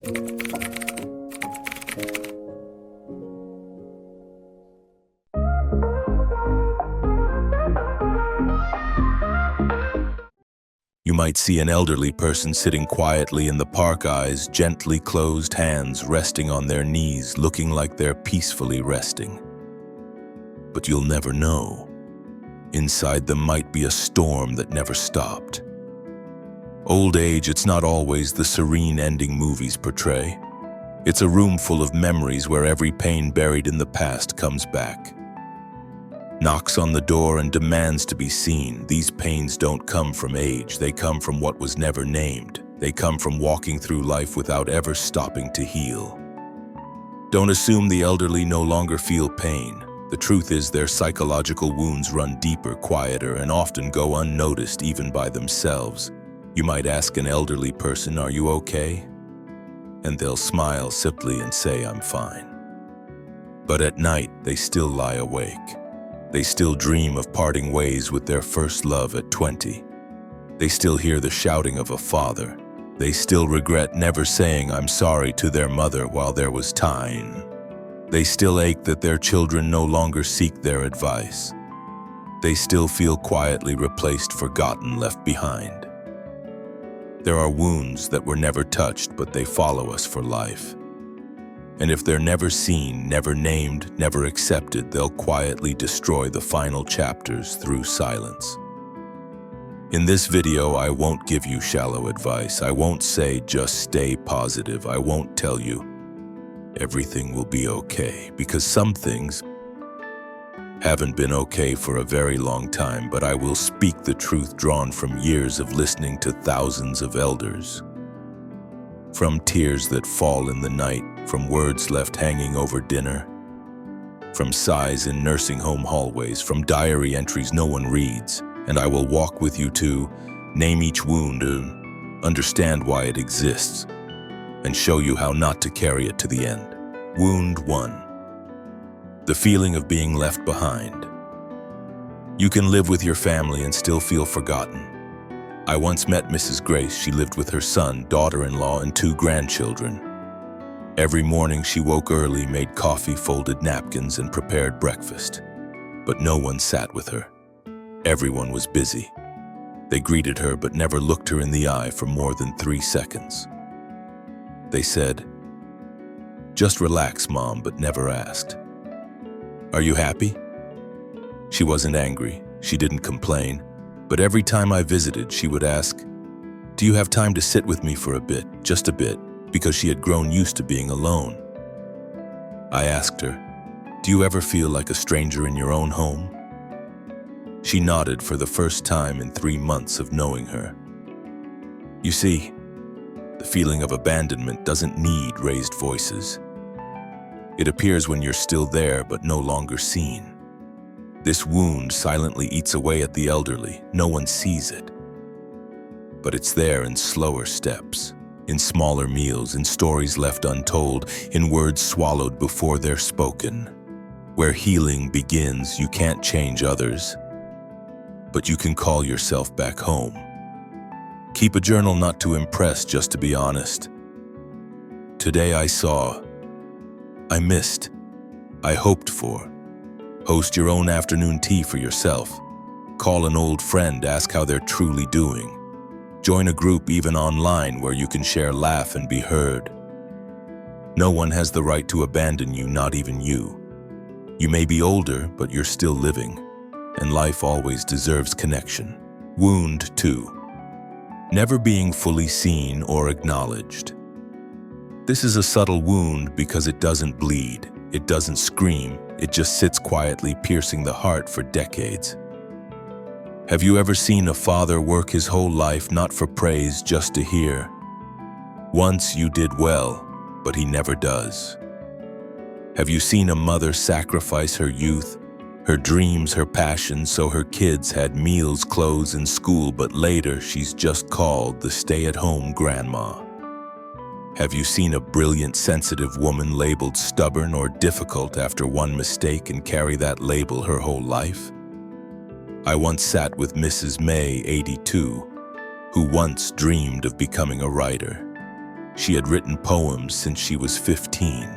You might see an elderly person sitting quietly in the park, eyes gently closed, hands resting on their knees, looking like they're peacefully resting. But you'll never know. Inside them might be a storm that never stopped. Old age, it's not always the serene ending movies portray. It's a room full of memories where every pain buried in the past comes back. Knocks on the door and demands to be seen. These pains don't come from age, they come from what was never named. They come from walking through life without ever stopping to heal. Don't assume the elderly no longer feel pain. The truth is their psychological wounds run deeper, quieter, and often go unnoticed even by themselves. You might ask an elderly person, "Are you okay?" And they'll smile simply and say, "I'm fine." But at night, they still lie awake. They still dream of parting ways with their first love at 20. They still hear the shouting of a father. They still regret never saying "I'm sorry" to their mother while there was time. They still ache that their children no longer seek their advice. They still feel quietly replaced, forgotten, left behind. There are wounds that were never touched, but they follow us for life. And if they're never seen, never named, never accepted, they'll quietly destroy the final chapters through silence. In this video, I won't give you shallow advice. I won't say just stay positive. I won't tell you everything will be okay, because some things haven't been okay for a very long time, but I will speak the truth drawn from years of listening to thousands of elders. From tears that fall in the night, from words left hanging over dinner, from sighs in nursing home hallways, from diary entries no one reads. And I will walk with you to name each wound, understand why it exists, and show you how not to carry it to the end. Wound 1. The feeling of being left behind. You can live with your family and still feel forgotten. I once met Mrs. Grace. She lived with her son, daughter-in-law, and 2 grandchildren. Every morning she woke early, made coffee, folded napkins, and prepared breakfast. But no one sat with her. Everyone was busy. They greeted her but never looked her in the eye for more than 3 seconds. They said, "Just relax, Mom," but never asked, "Are you happy?" She wasn't angry. She didn't complain. But every time I visited, she would ask, "Do you have time to sit with me for a bit, just a bit?" Because she had grown used to being alone. I asked her, "Do you ever feel like a stranger in your own home?" She nodded for the first time in 3 months of knowing her. You see, the feeling of abandonment doesn't need raised voices. It appears when you're still there but no longer seen. This wound silently eats away at the elderly. No one sees it. But it's there in slower steps, in smaller meals, in stories left untold, in words swallowed before they're spoken. Where healing begins, you can't change others, but you can call yourself back home. Keep a journal, not to impress, just to be honest. Today I saw, I missed, I hoped for. Host your own afternoon tea for yourself. Call an old friend, ask how they're truly doing. Join a group, even online, where you can share, laugh, and be heard. No one has the right to abandon you, not even you. You may be older, but you're still living, and life always deserves connection. Wound 2. Never being fully seen or acknowledged. This is a subtle wound because it doesn't bleed, it doesn't scream, it just sits quietly, piercing the heart for decades. Have you ever seen a father work his whole life not for praise, just to hear, "Once you did well," but he never does? Have you seen a mother sacrifice her youth, her dreams, her passions, so her kids had meals, clothes, and school, but later she's just called the stay-at-home grandma? Have you seen a brilliant, sensitive woman labeled stubborn or difficult after one mistake and carry that label her whole life? I once sat with Mrs. May, 82, who once dreamed of becoming a writer. She had written poems since she was 15,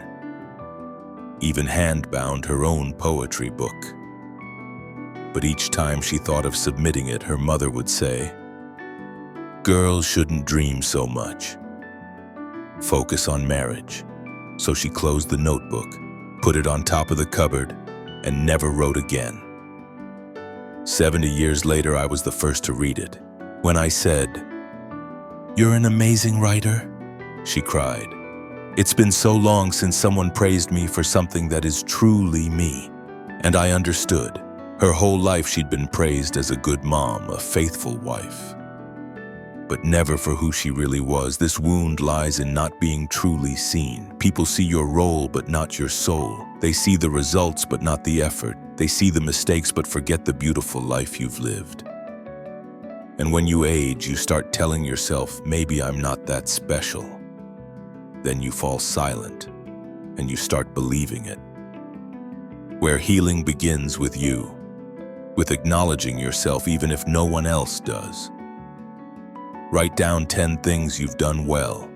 even hand-bound her own poetry book. But each time she thought of submitting it, her mother would say, "Girls shouldn't dream so much. Focus on marriage." So she closed the notebook, put it on top of the cupboard, and never wrote again. 70 years later, I was the first to read it. When I said, "You're an amazing writer," she cried. "It's been so long since someone praised me for something that is truly me." And I understood. Her whole life she'd been praised as a good mom, a faithful wife, but never for who she really was. This wound lies in not being truly seen. People see your role but not your soul. They see the results but not the effort. They see the mistakes but forget the beautiful life you've lived. And when you age, you start telling yourself, "Maybe I'm not that special." Then you fall silent and you start believing it. Where healing begins with you, with acknowledging yourself even if no one else does. Write down 10 things you've done well.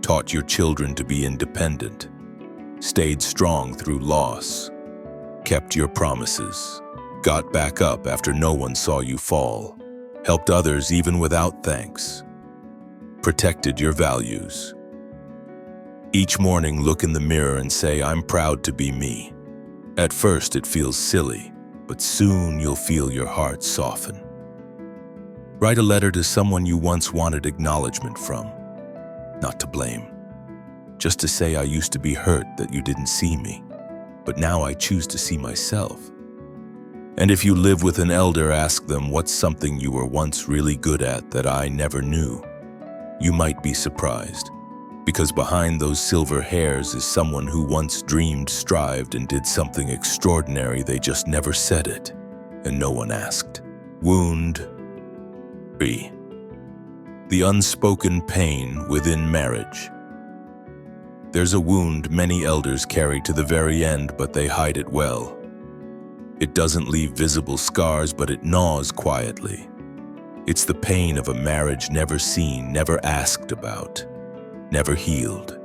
Taught your children to be independent. Stayed strong through loss. Kept your promises. Got back up after no one saw you fall. Helped others even without thanks. Protected your values. Each morning, look in the mirror and say, "I'm proud to be me." At first, it feels silly, but soon you'll feel your heart soften. Write a letter to someone you once wanted acknowledgement from. Not to blame. Just to say, "I used to be hurt that you didn't see me, but now I choose to see myself." And if you live with an elder, ask them, "What's something you were once really good at that I never knew?" You might be surprised, because behind those silver hairs is someone who once dreamed, strived, and did something extraordinary. They just never said it, and no one asked. Wound 3. The unspoken pain within marriage. There's a wound many elders carry to the very end, but they hide it well. It doesn't leave visible scars, but it gnaws quietly. It's the pain of a marriage never seen, never asked about, never healed.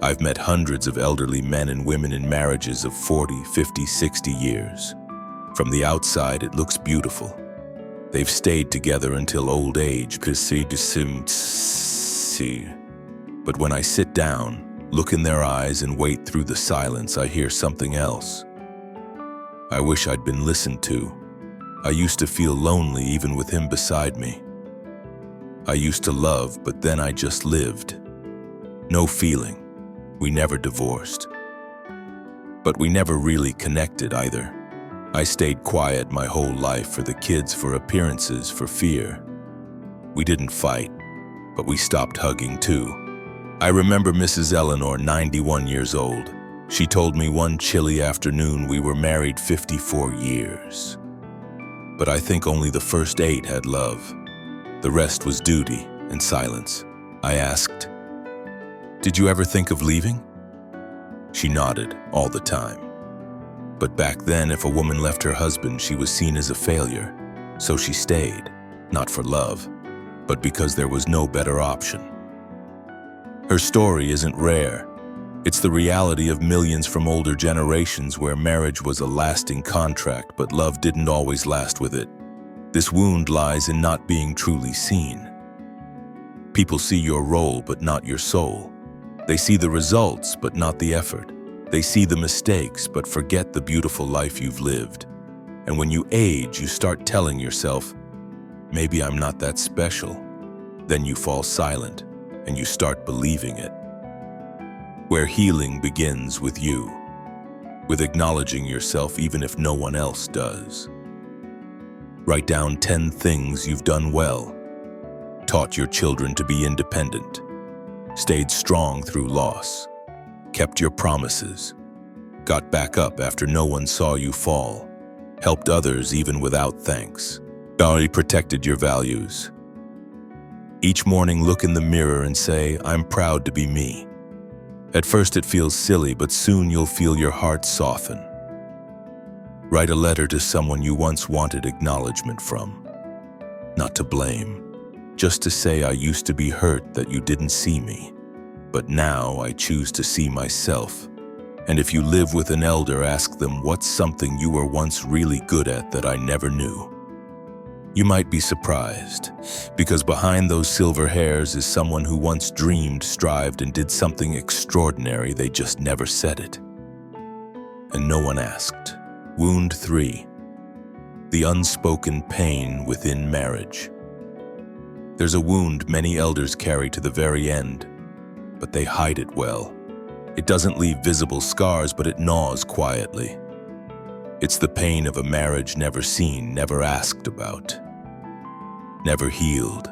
I've met hundreds of elderly men and women in marriages of 40, 50, 60 years. From the outside, it looks beautiful. They've stayed together until old age, but when I sit down, look in their eyes and wait through the silence, I hear something else. I wish I'd been listened to. I used to feel lonely even with him beside me. I used to love, but then I just lived. No feeling. We never divorced. But we never really connected either. I stayed quiet my whole life for the kids, for appearances, for fear. We didn't fight, but we stopped hugging too. I remember Mrs. Eleanor, 91 years old. She told me one chilly afternoon we were married 54 years. But I think only the first 8 had love. The rest was duty and silence. I asked, "Did you ever think of leaving?" She nodded all the time. But back then, if a woman left her husband, she was seen as a failure. So she stayed, not for love, but because there was no better option. Her story isn't rare. It's the reality of millions from older generations where marriage was a lasting contract, but love didn't always last with it. This wound lies in not being truly seen. People see your role, but not your soul. They see the results, but not the effort. They see the mistakes, but forget the beautiful life you've lived. And when you age, you start telling yourself, "Maybe I'm not that special." Then you fall silent, and you start believing it. Where healing begins with you, with acknowledging yourself even if no one else does. Write down 10 things you've done well. Taught your children to be independent. Stayed strong through loss. Kept your promises. Got back up after no one saw you fall. Helped others even without thanks. Already protected your values. Each morning, look in the mirror and say, "I'm proud to be me." At first it feels silly, but soon you'll feel your heart soften. Write a letter to someone you once wanted acknowledgement from. Not to blame, just to say, "I used to be hurt that you didn't see me, But now I choose to see myself. And if you live with an elder, ask them what's something you were once really good at that I never knew. You might be surprised, because behind those silver hairs is someone who once dreamed, strived, and did something extraordinary. They just never said it. And no one asked. Wound 3. The unspoken pain within marriage. There's a wound many elders carry to the very end, but they hide it well. It doesn't leave visible scars, but it gnaws quietly. It's the pain of a marriage never seen, never asked about, never healed.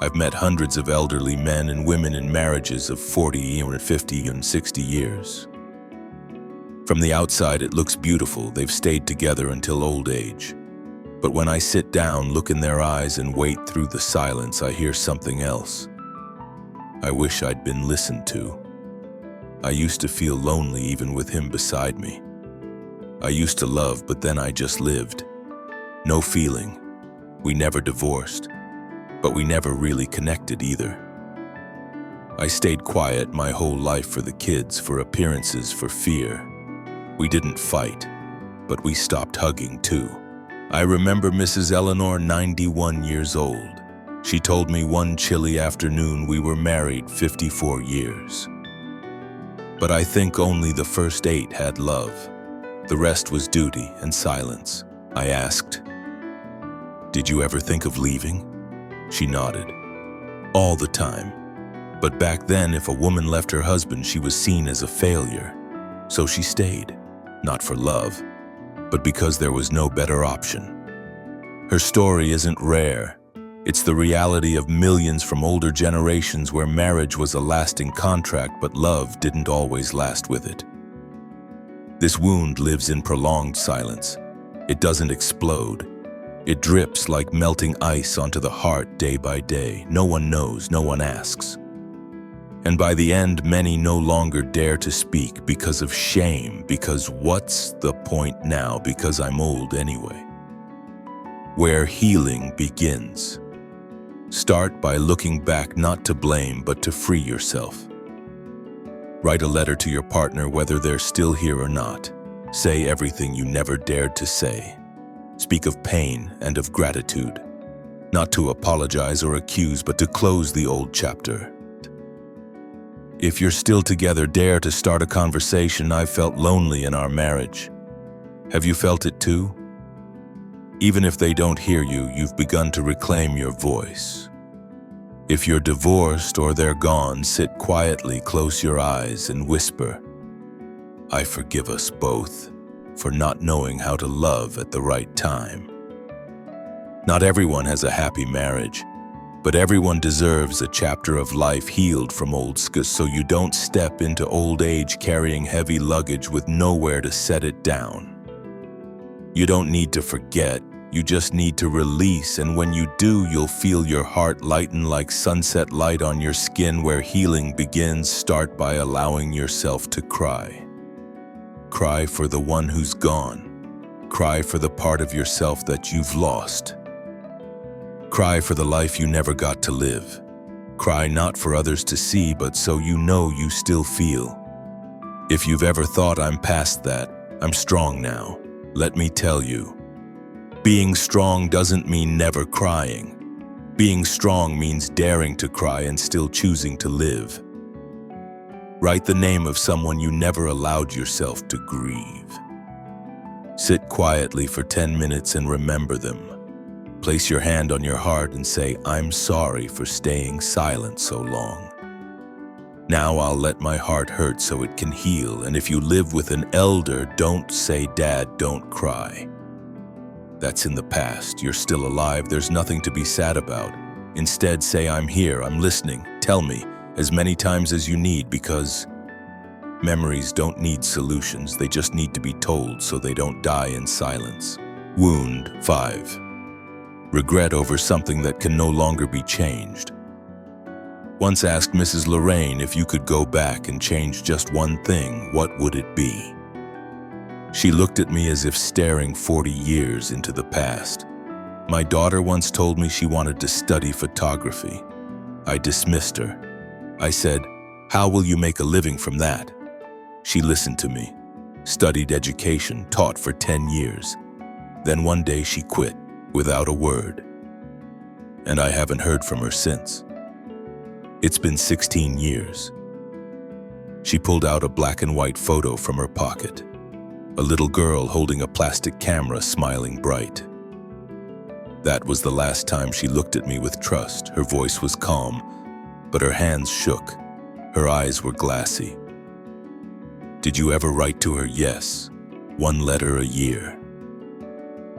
I've met hundreds of elderly men and women in marriages of 40 or 50 and 60 years. From the outside, it looks beautiful. They've stayed together until old age. But when I sit down, look in their eyes, and wait through the silence, I hear something else. I wish I'd been listened to. I used to feel lonely even with him beside me. I used to love, but then I just lived. No feeling. We never divorced, but we never really connected either. I stayed quiet my whole life for the kids, for appearances, for fear. We didn't fight, but we stopped hugging too. I remember Mrs. Eleanor, 91 years old. She told me one chilly afternoon we were married 54 years. But I think only the first 8 had love. The rest was duty and silence. I asked, "Did you ever think of leaving?" She nodded. All the time. But back then, if a woman left her husband, she was seen as a failure. So she stayed, not for love, but because there was no better option. Her story isn't rare. It's the reality of millions from older generations where marriage was a lasting contract, but love didn't always last with it. This wound lives in prolonged silence. It doesn't explode. It drips like melting ice onto the heart day by day. No one knows, no one asks. And by the end, many no longer dare to speak because of shame, because what's the point now, because I'm old anyway. Where healing begins. Start by looking back, not to blame, but to free yourself. Write a letter to your partner, whether they're still here or not. Say everything you never dared to say. Speak of pain and of gratitude. Not to apologize or accuse, but to close the old chapter. If you're still together, dare to start a conversation. I felt lonely in our marriage. Have you felt it too? Even if they don't hear you, you've begun to reclaim your voice. If you're divorced or they're gone, sit quietly, close your eyes, and whisper, "I forgive us both for not knowing how to love at the right time." Not everyone has a happy marriage, but everyone deserves a chapter of life healed from old scars, so you don't step into old age carrying heavy luggage with nowhere to set it down. You don't need to forget, you just need to release, and when you do, you'll feel your heart lighten like sunset light on your skin. Where healing begins, start by allowing yourself to cry. Cry for the one who's gone. Cry for the part of yourself that you've lost. Cry for the life you never got to live. Cry not for others to see, but so you know you still feel. If you've ever thought, "I'm past that, I'm strong now," let me tell you, being strong doesn't mean never crying. Being strong means daring to cry and still choosing to live. Write the name of someone you never allowed yourself to grieve. Sit quietly for 10 minutes and remember them. Place your hand on your heart and say, "I'm sorry for staying silent so long. Now I'll let my heart hurt so it can heal." And if you live with an elder, don't say, "Dad, don't cry." That's in the past. You're still alive. There's nothing to be sad about. Instead, say, "I'm here, I'm listening. Tell me as many times as you need," because memories don't need solutions. They just need to be told so they don't die in silence. Wound 5. Regret over something that can no longer be changed. Once asked Mrs. Lorraine, if you could go back and change just one thing, what would it be? She looked at me as if staring 40 years into the past. My daughter once told me she wanted to study photography. I dismissed her. I said, How will you make a living from that? She listened to me, studied education, taught for 10 years. Then one day she quit, without a word. And I haven't heard from her since. It's been 16 years. She pulled out a black and white photo from her pocket. A little girl holding a plastic camera, smiling bright. That was the last time she looked at me with trust. Her voice was calm, but her hands shook. Her eyes were glassy. Did you ever write to her? Yes, 1 letter a year.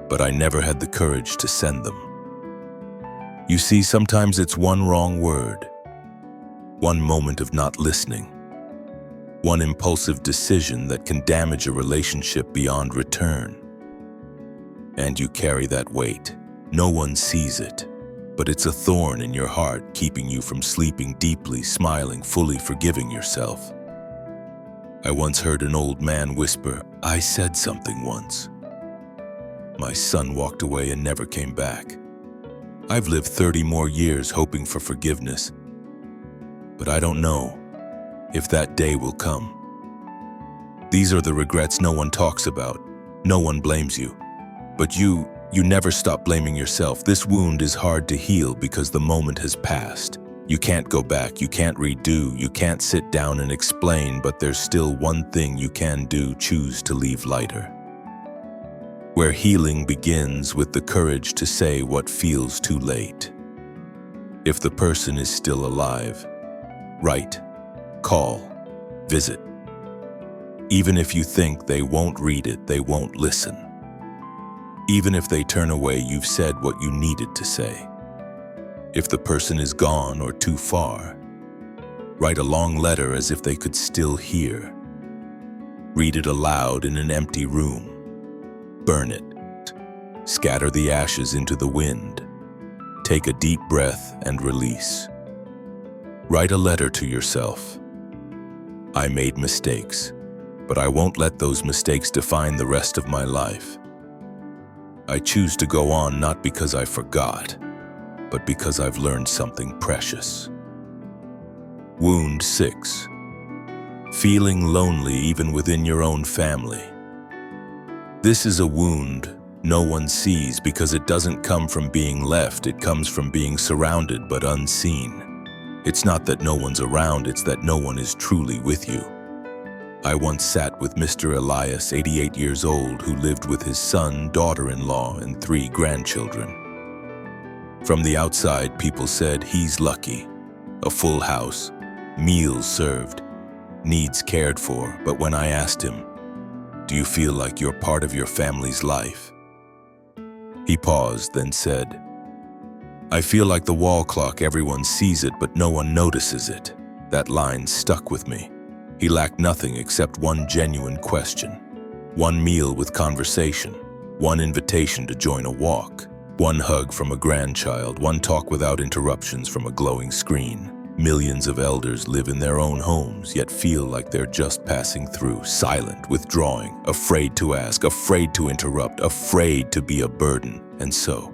But I never had the courage to send them. You see, sometimes it's one wrong word, one moment of not listening, one impulsive decision that can damage a relationship beyond return. And you carry that weight. No one sees it, but it's a thorn in your heart, keeping you from sleeping deeply, smiling, fully forgiving yourself. I once heard an old man whisper, "I said something once." My son walked away and never came back. I've lived 30 more years hoping for forgiveness, but I don't know if that day will come. These are the regrets no one talks about. No one blames you, but you never stop blaming yourself. This wound is hard to heal because the moment has passed. You can't go back, you can't redo, you can't sit down and explain, but there's still one thing you can do: choose to leave lighter. Where healing begins with the courage to say what feels too late. If the person is still alive, write, call, visit. Even if you think they won't read it, they won't listen. Even if they turn away, you've said what you needed to say. If the person is gone or too far, write a long letter as if they could still hear. Read it aloud in an empty room. Burn it. Scatter the ashes into the wind. Take a deep breath and release. Write a letter to yourself. I made mistakes, but I won't let those mistakes define the rest of my life. I choose to go on not because I forgot, but because I've learned something precious. Wound 6. Feeling lonely even within your own family. This is a wound no one sees because it doesn't come from being left, it comes from being surrounded but unseen. It's not that no one's around, it's that no one is truly with you. I once sat with Mr. Elias, 88 years old, who lived with his son, daughter-in-law, and 3 grandchildren. From the outside, people said he's lucky. A full house, meals served, needs cared for. But when I asked him, "Do you feel like you're part of your family's life?" he paused, then said, "I feel like the wall clock, everyone sees it, but no one notices it." That line stuck with me. He lacked nothing except one genuine question, one meal with conversation, one invitation to join a walk, one hug from a grandchild, one talk without interruptions from a glowing screen. Millions of elders live in their own homes, yet feel like they're just passing through, silent, withdrawing, afraid to ask, afraid to interrupt, afraid to be a burden. And so,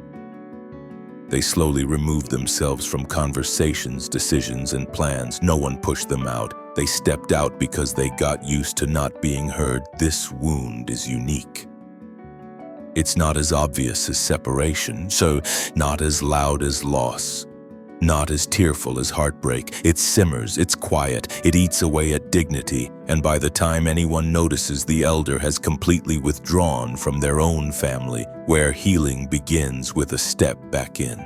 they slowly removed themselves from conversations, decisions, and plans. No one pushed them out. They stepped out because they got used to not being heard. This wound is unique. It's not as obvious as separation, so not as loud as loss, not as tearful as heartbreak. It simmers, it's quiet, it eats away at dignity, and by the time anyone notices, the elder has completely withdrawn from their own family, where healing begins with a step back in.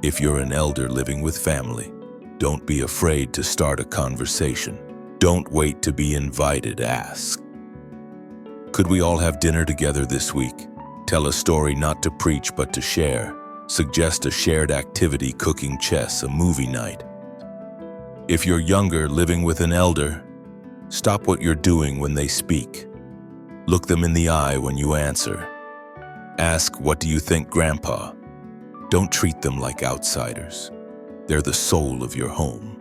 If you're an elder living with family, don't be afraid to start a conversation. Don't wait to be invited, ask. Could we all have dinner together this week? Tell a story not to preach but to share. Suggest a shared activity, cooking, chess, a movie night. If you're younger, living with an elder, stop what you're doing when they speak. Look them in the eye when you answer. Ask, "What do you think, Grandpa?" Don't treat them like outsiders. They're the soul of your home.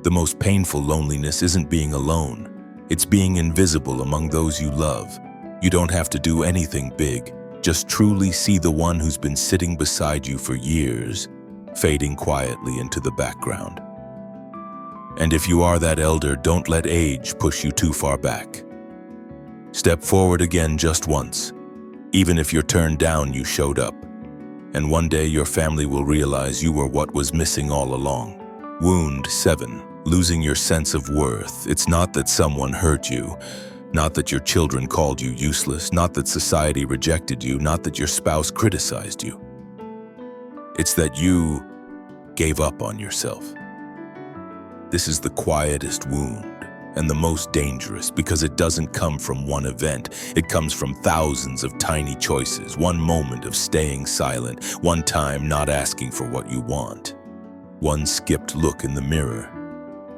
The most painful loneliness isn't being alone. It's being invisible among those you love. You don't have to do anything big. Just truly see the one who's been sitting beside you for years, fading quietly into the background. And if you are that elder, don't let age push you too far back. Step forward again just once. Even if you're turned down, you showed up. And one day your family will realize you were what was missing all along. Wound 7. Losing your sense of worth. It's not that someone hurt you, not that your children called you useless, not that society rejected you, not that your spouse criticized you. It's that you gave up on yourself. This is the quietest wound and the most dangerous because it doesn't come from one event. It comes from thousands of tiny choices, one moment of staying silent, one time not asking for what you want, one skipped look in the mirror,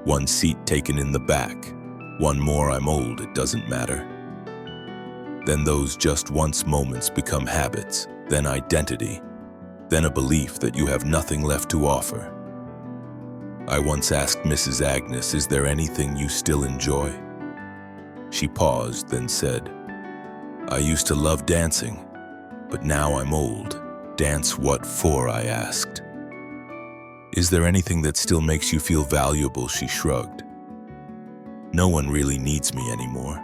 one seat taken in the back, one more I'm old, it doesn't matter. Then those just once moments become habits, then identity, then a belief that you have nothing left to offer. I once asked Mrs. Agnes, "Is there anything you still enjoy?" She paused, then said, "I used to love dancing, but now I'm old." "Dance what for?" I asked. "Is there anything that still makes you feel valuable?" She shrugged. "No one really needs me anymore."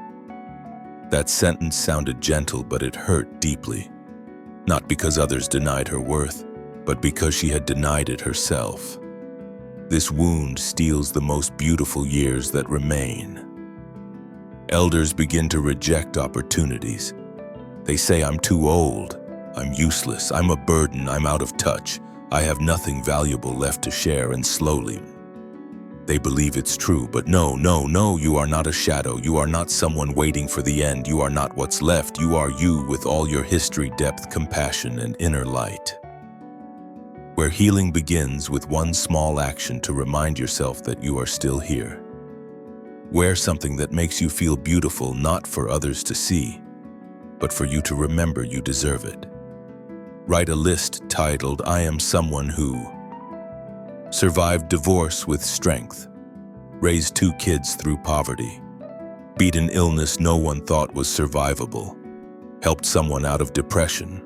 That sentence sounded gentle, but it hurt deeply. Not because others denied her worth, but because she had denied it herself. This wound steals the most beautiful years that remain. Elders begin to reject opportunities. They say, "I'm too old, I'm useless, I'm a burden, I'm out of touch, I have nothing valuable left to share," and slowly, they believe it's true. But no, you are not a shadow, you are not someone waiting for the end, you are not what's left, you are you with all your history, depth, compassion, and inner light. Where healing begins with one small action to remind yourself that you are still here. Wear something that makes you feel beautiful, not for others to see, but for you to remember you deserve it. Write a list titled, "I am someone who survived divorce with strength, raised 2 kids through poverty, beat an illness no one thought was survivable, helped someone out of depression,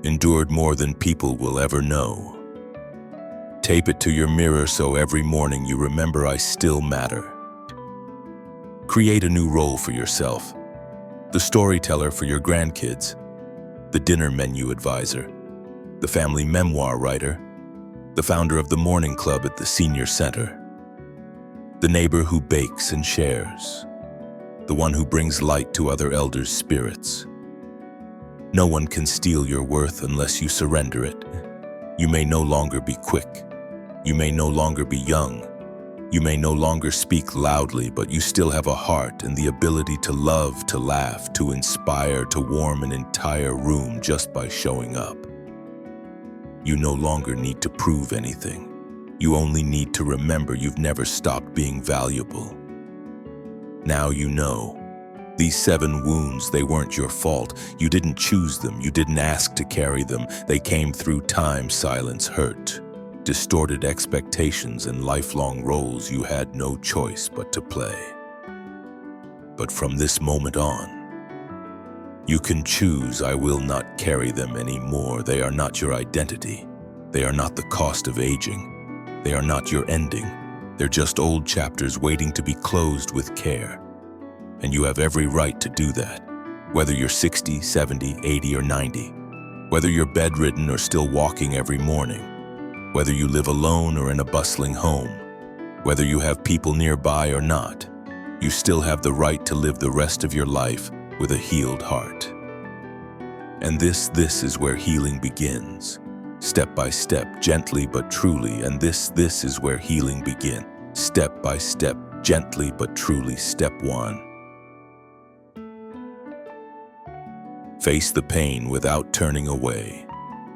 endured more than people will ever know." Tape it to your mirror so every morning you remember I still matter. Create a new role for yourself. The storyteller for your grandkids, the dinner menu advisor, the family memoir writer, the founder of the morning club at the senior center, the neighbor who bakes and shares, the one who brings light to other elders' spirits. No one can steal your worth unless you surrender it. You may no longer be quick. You may no longer be young. You may no longer speak loudly, but you still have a heart and the ability to love, to laugh, to inspire, to warm an entire room just by showing up. You no longer need to prove anything. You only need to remember you've never stopped being valuable. Now you know. These 7 wounds, they weren't your fault. You didn't choose them. You didn't ask to carry them. They came through time, silence, hurt, distorted expectations, and lifelong roles you had no choice but to play. But from this moment on, you can choose. I will not carry them anymore. They are not your identity. They are not the cost of aging. They are not your ending. They're just old chapters waiting to be closed with care. And you have every right to do that, whether you're 60, 70, 80, or 90, whether you're bedridden or still walking every morning, whether you live alone or in a bustling home, whether you have people nearby or not, you still have the right to live the rest of your life with a healed heart. And this is where healing begins, step by step, gently but truly. And this is where healing begins, step by step, gently but truly. Step 1. Face the pain without turning away.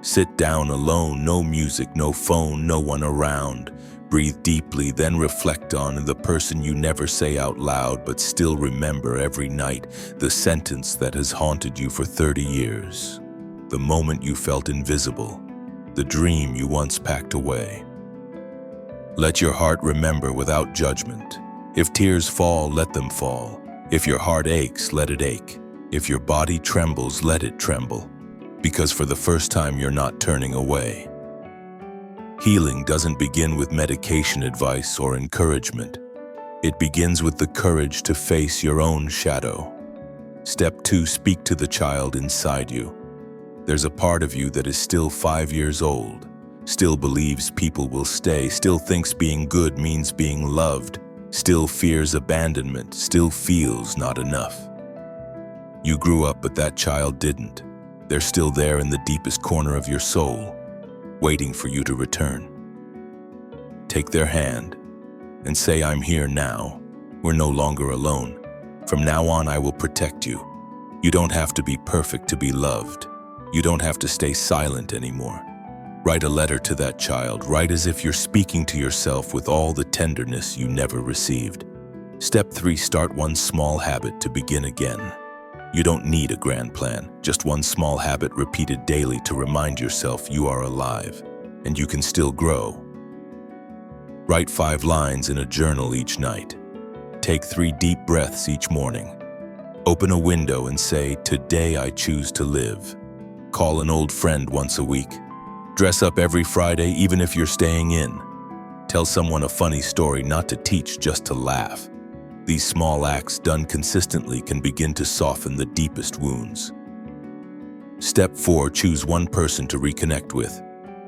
Sit down alone, no music, no phone, no one around. Breathe deeply, then reflect on the person you never say out loud but still remember every night, the sentence that has haunted you for 30 years, the moment you felt invisible, the dream you once packed away. Let your heart remember without judgment. If tears fall, let them fall. If your heart aches, let it ache. If your body trembles, let it tremble. Because for the first time, you're not turning away. Healing doesn't begin with medication advice or encouragement. It begins with the courage to face your own shadow. Step 2, speak to the child inside you. There's a part of you that is still 5 years old, still believes people will stay, still thinks being good means being loved, still fears abandonment, still feels not enough. You grew up, but that child didn't. They're still there in the deepest corner of your soul, waiting for you to return. Take their hand and say, "I'm here now. We're no longer alone. From now on, I will protect you. You don't have to be perfect to be loved. You don't have to stay silent anymore." Write a letter to that child. Write as if you're speaking to yourself with all the tenderness you never received. Step 3, start one small habit to begin again. You don't need a grand plan, just one small habit repeated daily to remind yourself you are alive and you can still grow. Write 5 lines in a journal each night. Take 3 deep breaths each morning. Open a window and say, "Today I choose to live." Call an old friend once a week. Dress up every Friday, even if you're staying in. Tell someone a funny story, not to teach, just to laugh. These small acts done consistently can begin to soften the deepest wounds. Step 4, choose one person to reconnect with.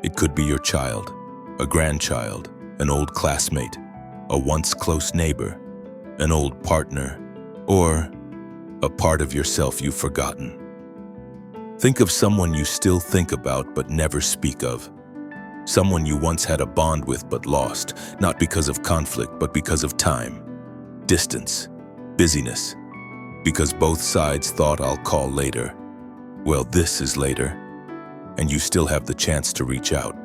It could be your child, a grandchild, an old classmate, a once close neighbor, an old partner, or a part of yourself you've forgotten. Think of someone you still think about but never speak of. Someone you once had a bond with but lost, not because of conflict but because of time, distance, busyness, because both sides thought, "I'll call later." Well, this is later, and you still have the chance to reach out.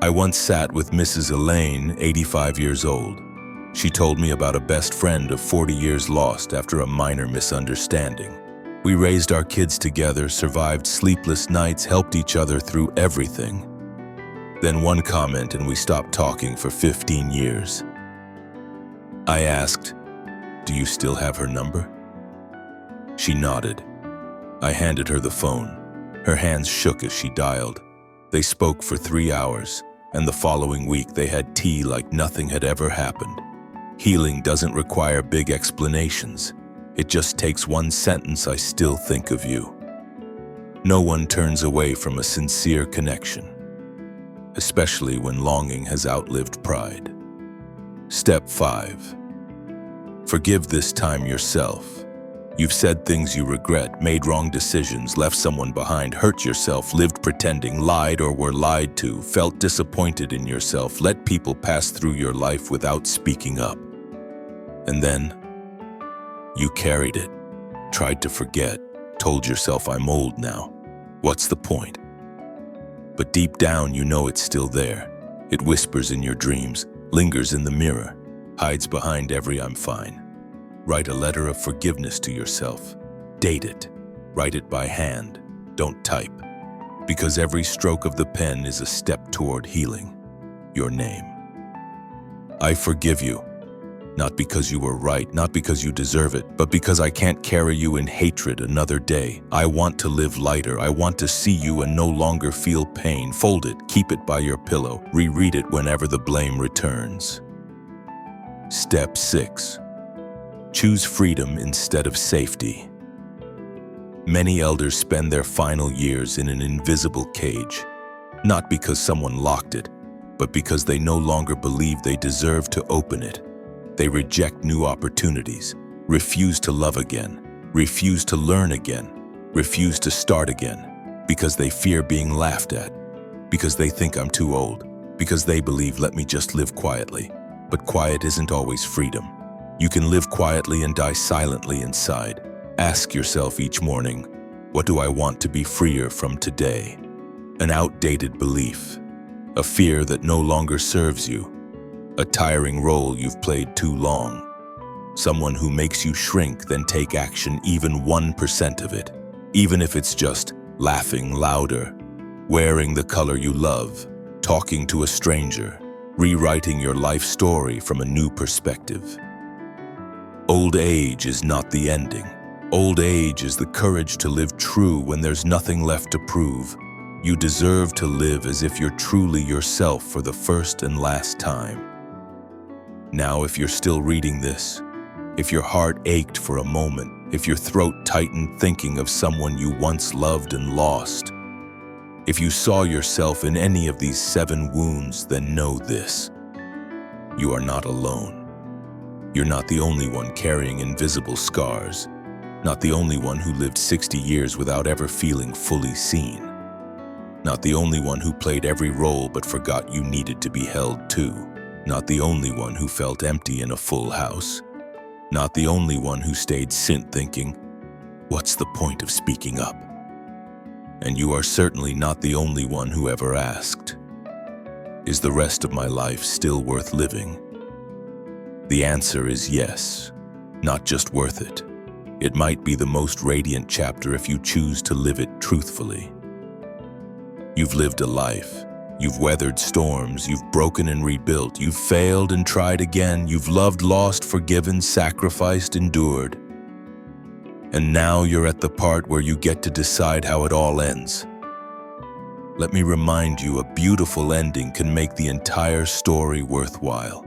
I once sat with Mrs. Elaine, 85 years old. She told me about a best friend of 40 years lost after a minor misunderstanding. We raised our kids together, survived sleepless nights, helped each other through everything. Then one comment and we stopped talking for 15 years. I asked, "Do you still have her number?" She nodded. I handed her the phone. Her hands shook as she dialed. They spoke for 3 hours, and the following week they had tea like nothing had ever happened. Healing doesn't require big explanations. It just takes one sentence: "I still think of you." No one turns away from a sincere connection, especially when longing has outlived pride. Step 5. Forgive this time yourself. You've said things you regret, made wrong decisions, left someone behind, hurt yourself, lived pretending, lied or were lied to, felt disappointed in yourself, let people pass through your life without speaking up. And then you carried it, tried to forget, told yourself, "I'm old now. What's the point?" But deep down, you know it's still there. It whispers in your dreams, lingers in the mirror, hides behind every "I'm fine." Write a letter of forgiveness to yourself. Date it. Write it by hand. Don't type. Because every stroke of the pen is a step toward healing. Your name. I forgive you. Not because you were right, not because you deserve it, but because I can't carry you in hatred another day. I want to live lighter. I want to see you and no longer feel pain. Fold it, keep it by your pillow. Reread it whenever the blame returns. Step 6. Choose freedom instead of safety. Many elders spend their final years in an invisible cage, not because someone locked it, but because they no longer believe they deserve to open it. They reject new opportunities, refuse to love again, refuse to learn again, refuse to start again, because they fear being laughed at, because they think I'm too old, because they believe, "Let me just live quietly." But quiet isn't always freedom. You can live quietly and die silently inside. Ask yourself each morning, what do I want to be freer from today? An outdated belief, a fear that no longer serves you, a tiring role you've played too long, someone who makes you shrink, then take action, even 1% of it, even if it's just laughing louder, wearing the color you love, talking to a stranger, rewriting your life story from a new perspective. Old age is not the ending. Old age is the courage to live true when there's nothing left to prove. You deserve to live as if you're truly yourself for the first and last time. Now, if you're still reading this, if your heart ached for a moment, if your throat tightened thinking of someone you once loved and lost, if you saw yourself in any of these 7 wounds, then know this: you are not alone. You're not the only one carrying invisible scars, not the only one who lived 60 years without ever feeling fully seen, not the only one who played every role but forgot you needed to be held too, not the only one who felt empty in a full house, not the only one who stayed thinking, what's the point of speaking up? And you are certainly not the only one who ever asked, is the rest of my life still worth living? The answer is yes, not just worth it. It might be the most radiant chapter if you choose to live it truthfully. You've lived a life. You've weathered storms, you've broken and rebuilt, you've failed and tried again, you've loved, lost, forgiven, sacrificed, endured. And now you're at the part where you get to decide how it all ends. Let me remind you, a beautiful ending can make the entire story worthwhile.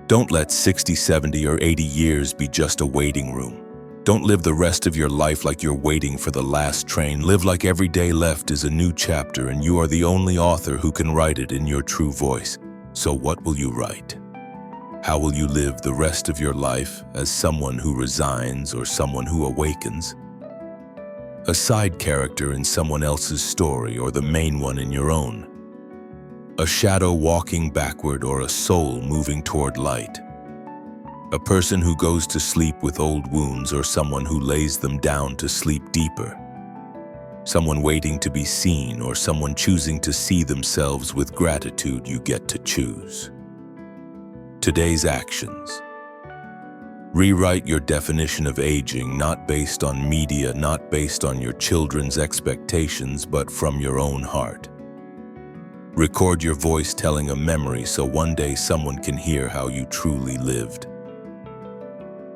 Don't let 60, 70, or 80 years be just a waiting room. Don't live the rest of your life like you're waiting for the last train. Live like every day left is a new chapter, and you are the only author who can write it in your true voice. So what will you write? How will you live the rest of your life, as someone who resigns or someone who awakens? A side character in someone else's story or the main one in your own? A shadow walking backward or a soul moving toward light? A person who goes to sleep with old wounds or someone who lays them down to sleep deeper? Someone waiting to be seen or someone choosing to see themselves with gratitude? You get to choose. Today's actions. Rewrite your definition of aging, not based on media, not based on your children's expectations, but from your own heart. Record your voice telling a memory so one day someone can hear how you truly lived.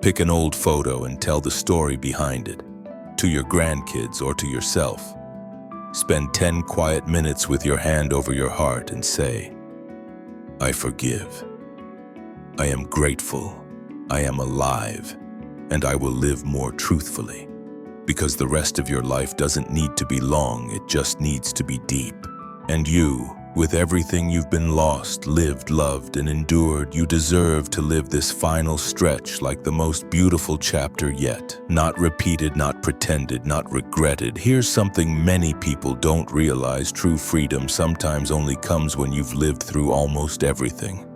Pick an old photo and tell the story behind it, to your grandkids or to yourself. Spend 10 quiet minutes with your hand over your heart and say, I forgive. I am grateful. I am alive. And I will live more truthfully. Because the rest of your life doesn't need to be long, it just needs to be deep. And you, with everything you've been lost, lived, loved, and endured, you deserve to live this final stretch like the most beautiful chapter yet. Not repeated, not pretended, not regretted. Here's something many people don't realize: true freedom sometimes only comes when you've lived through almost everything.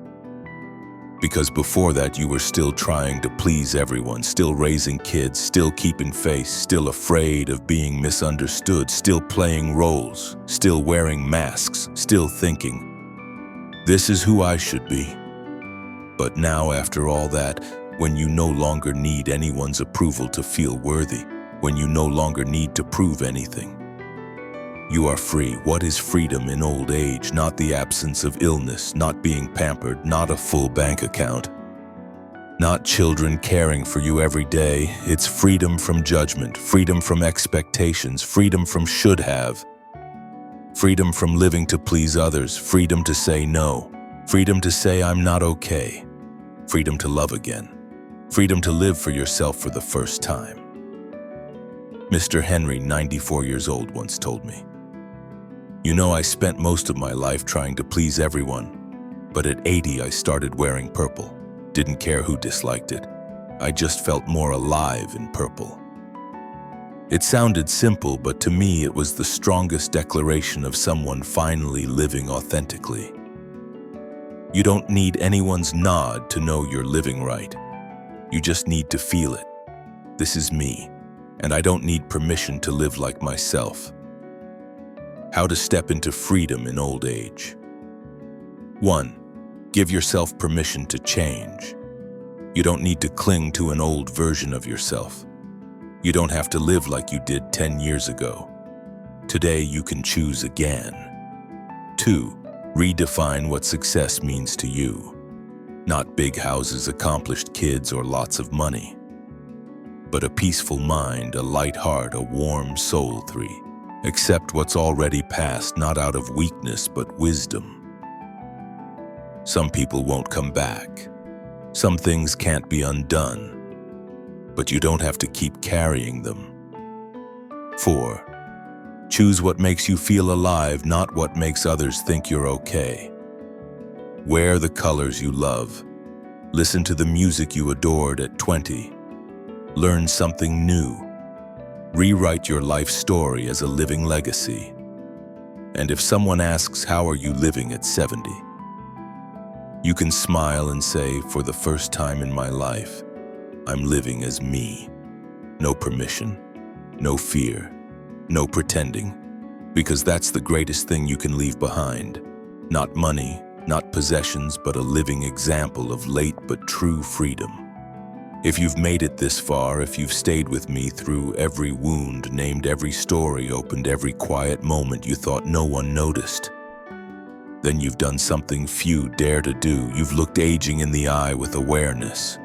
Because before that you were still trying to please everyone, still raising kids, still keeping face, still afraid of being misunderstood, still playing roles, still wearing masks, still thinking, this is who I should be. But now, after all that, when you no longer need anyone's approval to feel worthy, when you no longer need to prove anything, you are free. What is freedom in old age? Not the absence of illness, not being pampered, not a full bank account, not children caring for you every day. It's freedom from judgment, freedom from expectations, freedom from should have, freedom from living to please others, freedom to say no, freedom to say I'm not okay, freedom to love again, freedom to live for yourself for the first time. Mr. Henry, 94 years old, once told me, you know, I spent most of my life trying to please everyone, but at 80 I started wearing purple. Didn't care who disliked it. I just felt more alive in purple. It sounded simple, but to me it was the strongest declaration of someone finally living authentically. You don't need anyone's nod to know you're living right. You just need to feel it. This is me, and I don't need permission to live like myself. How to step into freedom in old age. 1. Give yourself permission to change. You don't need to cling to an old version of yourself. You don't have to live like you did 10 years ago. Today you can choose again. 2. Redefine what success means to you. Not big houses, accomplished kids, or lots of money, but a peaceful mind, a light heart, a warm soul. 3. Accept what's already past, not out of weakness, but wisdom. Some people won't come back. Some things can't be undone. But you don't have to keep carrying them. 4. Choose what makes you feel alive, not what makes others think you're okay. Wear the colors you love. Listen to the music you adored at 20. Learn something new. Rewrite your life story as a living legacy. And if someone asks, how are you living at 70? You can smile and say, for the first time in my life, I'm living as me. No permission, no fear, no pretending. Because that's the greatest thing you can leave behind. Not money, not possessions, but a living example of late but true freedom. If you've made it this far, if you've stayed with me through every wound, named every story, opened every quiet moment you thought no one noticed, then you've done something few dare to do. You've looked aging in the eye with awareness.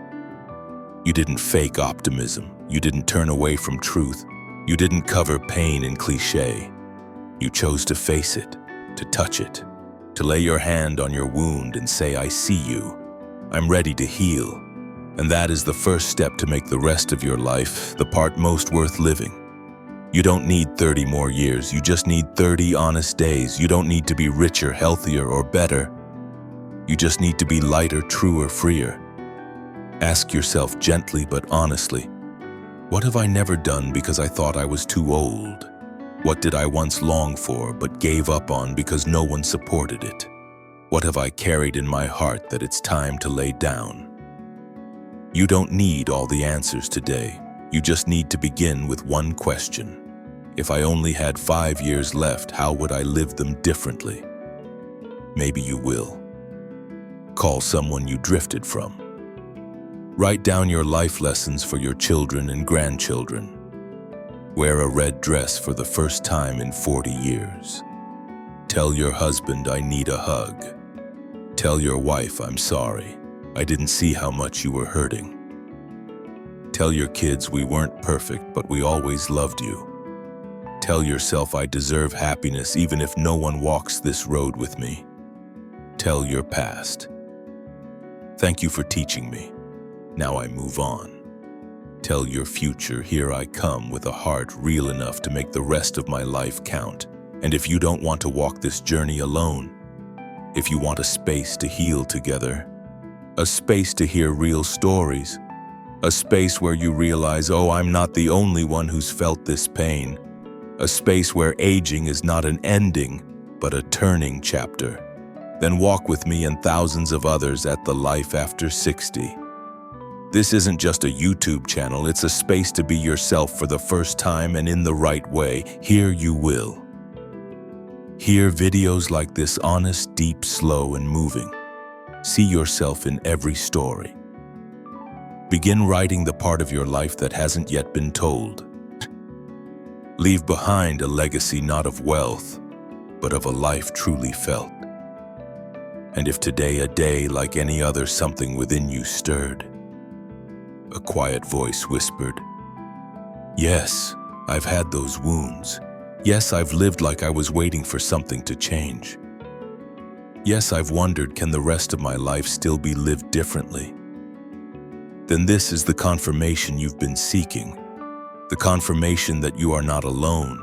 You didn't fake optimism. You didn't turn away from truth. You didn't cover pain in cliché. You chose to face it, to touch it, to lay your hand on your wound and say, I see you. I'm ready to heal. And that is the first step to make the rest of your life the part most worth living. You don't need 30 more years. You just need 30 honest days. You don't need to be richer, healthier, or better. You just need to be lighter, truer, freer. Ask yourself gently but honestly, what have I never done because I thought I was too old? What did I once long for but gave up on because no one supported it? What have I carried in my heart that it's time to lay down? You don't need all the answers today. You just need to begin with one question. If I only had 5 years left, how would I live them differently? Maybe you will. Call someone you drifted from. Write down your life lessons for your children and grandchildren. Wear a red dress for the first time in 40 years. Tell your husband, I need a hug. Tell your wife, I'm sorry. I didn't see how much you were hurting. Tell your kids, we weren't perfect, but we always loved you. Tell yourself, I deserve happiness even if no one walks this road with me. Tell your past, thank you for teaching me. Now I move on. Tell your future, here I come with a heart real enough to make the rest of my life count. And if you don't want to walk this journey alone, if you want a space to heal together, a space to hear real stories, a space where you realize, oh, I'm not the only one who's felt this pain, a space where aging is not an ending, but a turning chapter, then walk with me and thousands of others at the Life After 60. This isn't just a YouTube channel, it's a space to be yourself for the first time and in the right way. Here you will hear videos like this, honest, deep, slow, and moving. See yourself in every story. Begin writing the part of your life that hasn't yet been told. Leave behind a legacy not of wealth, but of a life truly felt. And if today, a day like any other, something within you stirred, a quiet voice whispered, yes, I've had those wounds. Yes, I've lived like I was waiting for something to change. Yes, I've wondered, can the rest of my life still be lived differently? Then this is the confirmation you've been seeking. The confirmation that you are not alone.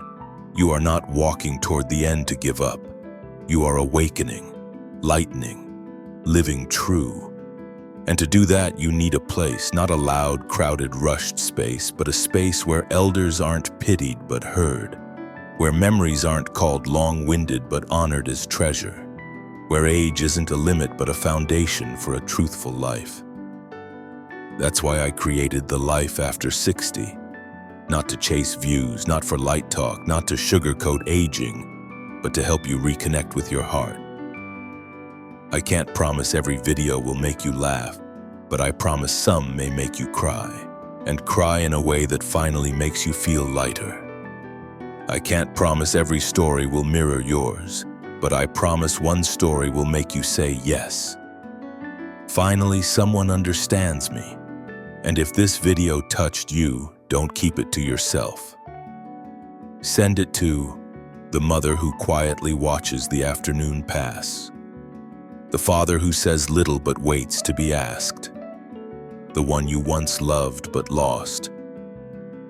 You are not walking toward the end to give up. You are awakening, lightening, living true. And to do that, you need a place, not a loud, crowded, rushed space, but a space where elders aren't pitied but heard, where memories aren't called long-winded but honored as treasure, where age isn't a limit but a foundation for a truthful life. That's why I created the Life After 60, not to chase views, not for light talk, not to sugarcoat aging, but to help you reconnect with your heart. I can't promise every video will make you laugh, but I promise some may make you cry, and cry in a way that finally makes you feel lighter. I can't promise every story will mirror yours, but I promise one story will make you say yes. Finally, someone understands me. And if this video touched you, don't keep it to yourself. Send it to The mother who quietly watches the afternoon pass. The father who says little but waits to be asked. The one you once loved but lost.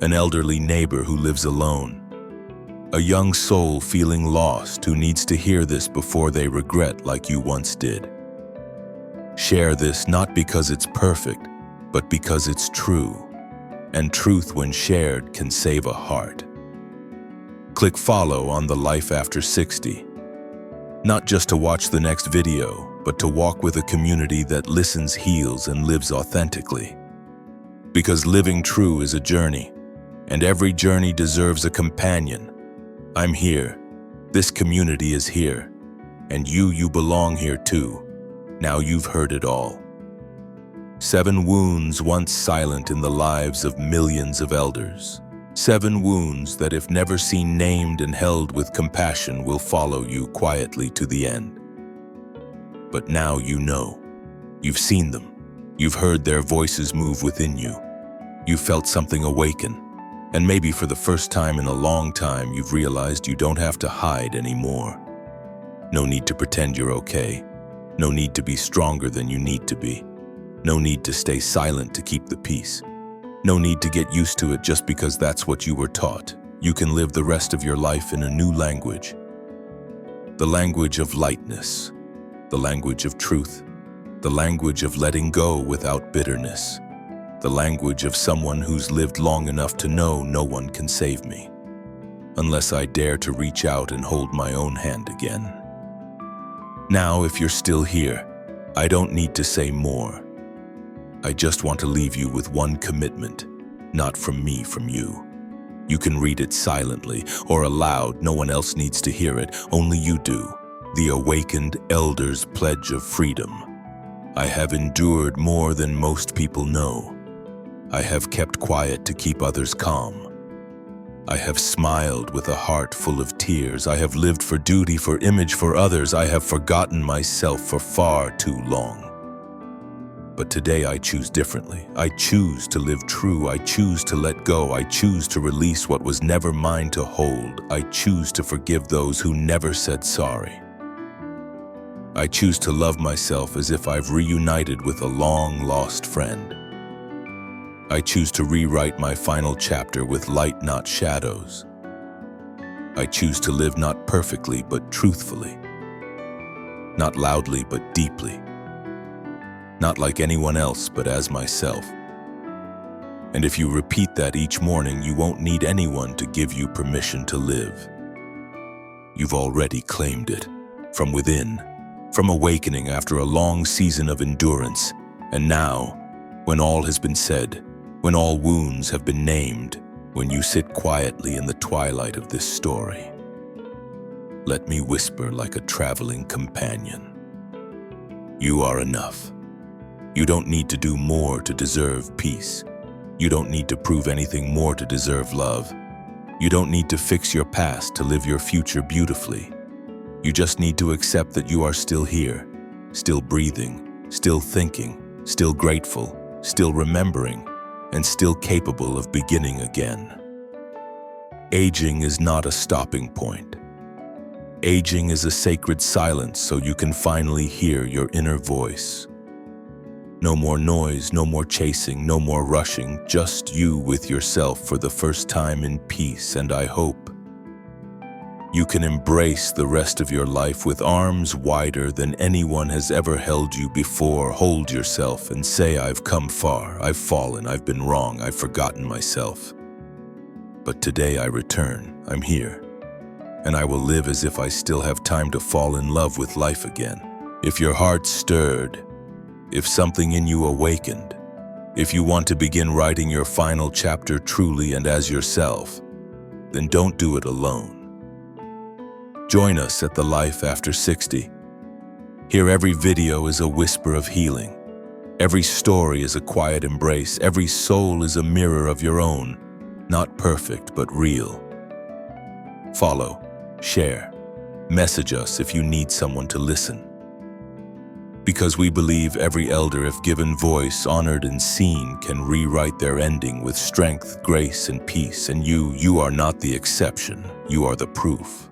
An elderly neighbor who lives alone. A young soul feeling lost who needs to hear this before they regret like you once did. Share this not because it's perfect, but because it's true. And truth, when shared, can save a heart. Click follow on the Life After 60. Not just to watch the next video, but to walk with a community that listens, heals, and lives authentically. Because living true is a journey, and every journey deserves a companion. I'm here. This community is here. And you belong here too. Now you've heard it all. 7 wounds once silent in the lives of millions of elders. 7 wounds that, if never seen named and held with compassion, will follow you quietly to the end. But now you know. You've seen them. You've heard their voices move within you. You felt something awaken. And maybe for the first time in a long time, you've realized you don't have to hide anymore. No need to pretend you're okay. No need to be stronger than you need to be. No need to stay silent to keep the peace. No need to get used to it just because that's what you were taught. You can live the rest of your life in a new language. The language of lightness. The language of truth. The language of letting go without bitterness. The language of someone who's lived long enough to know no one can save me, unless I dare to reach out and hold my own hand again. Now, if you're still here, I don't need to say more. I just want to leave you with one commitment, not from me, from you. You can read it silently or aloud. No one else needs to hear it, only you do. The Awakened Elders Pledge of Freedom. I have endured more than most people know. I have kept quiet to keep others calm. I have smiled with a heart full of tears. I have lived for duty, for image, for others. I have forgotten myself for far too long. But today I choose differently. I choose to live true. I choose to let go. I choose to release what was never mine to hold. I choose to forgive those who never said sorry. I choose to love myself as if I've reunited with a long-lost friend. I choose to rewrite my final chapter with light, not shadows. I choose to live not perfectly, but truthfully. Not loudly, but deeply. Not like anyone else, but as myself. And if you repeat that each morning, you won't need anyone to give you permission to live. You've already claimed it, from within, from awakening after a long season of endurance. And now, when all has been said, when all wounds have been named, when you sit quietly in the twilight of this story, let me whisper like a traveling companion. You are enough. You don't need to do more to deserve peace. You don't need to prove anything more to deserve love. You don't need to fix your past to live your future beautifully. You just need to accept that you are still here, still breathing, still thinking, still grateful, still remembering, and still capable of beginning again. Aging is not a stopping point. Aging is a sacred silence so you can finally hear your inner voice. No more noise, no more chasing, no more rushing, just you with yourself for the first time in peace, and I hope you can embrace the rest of your life with arms wider than anyone has ever held you before. Hold yourself and say, I've come far, I've fallen, I've been wrong, I've forgotten myself. But today I return, I'm here, and I will live as if I still have time to fall in love with life again. If your heart stirred, if something in you awakened, if you want to begin writing your final chapter truly and as yourself, then don't do it alone. Join us at the Life After 60. Here every video is a whisper of healing. Every story is a quiet embrace. Every soul is a mirror of your own, not perfect but real. Follow, share, message us if you need someone to listen. Because we believe every elder, if given voice, honored and seen, can rewrite their ending with strength, grace, and peace. And you are not the exception. You are the proof.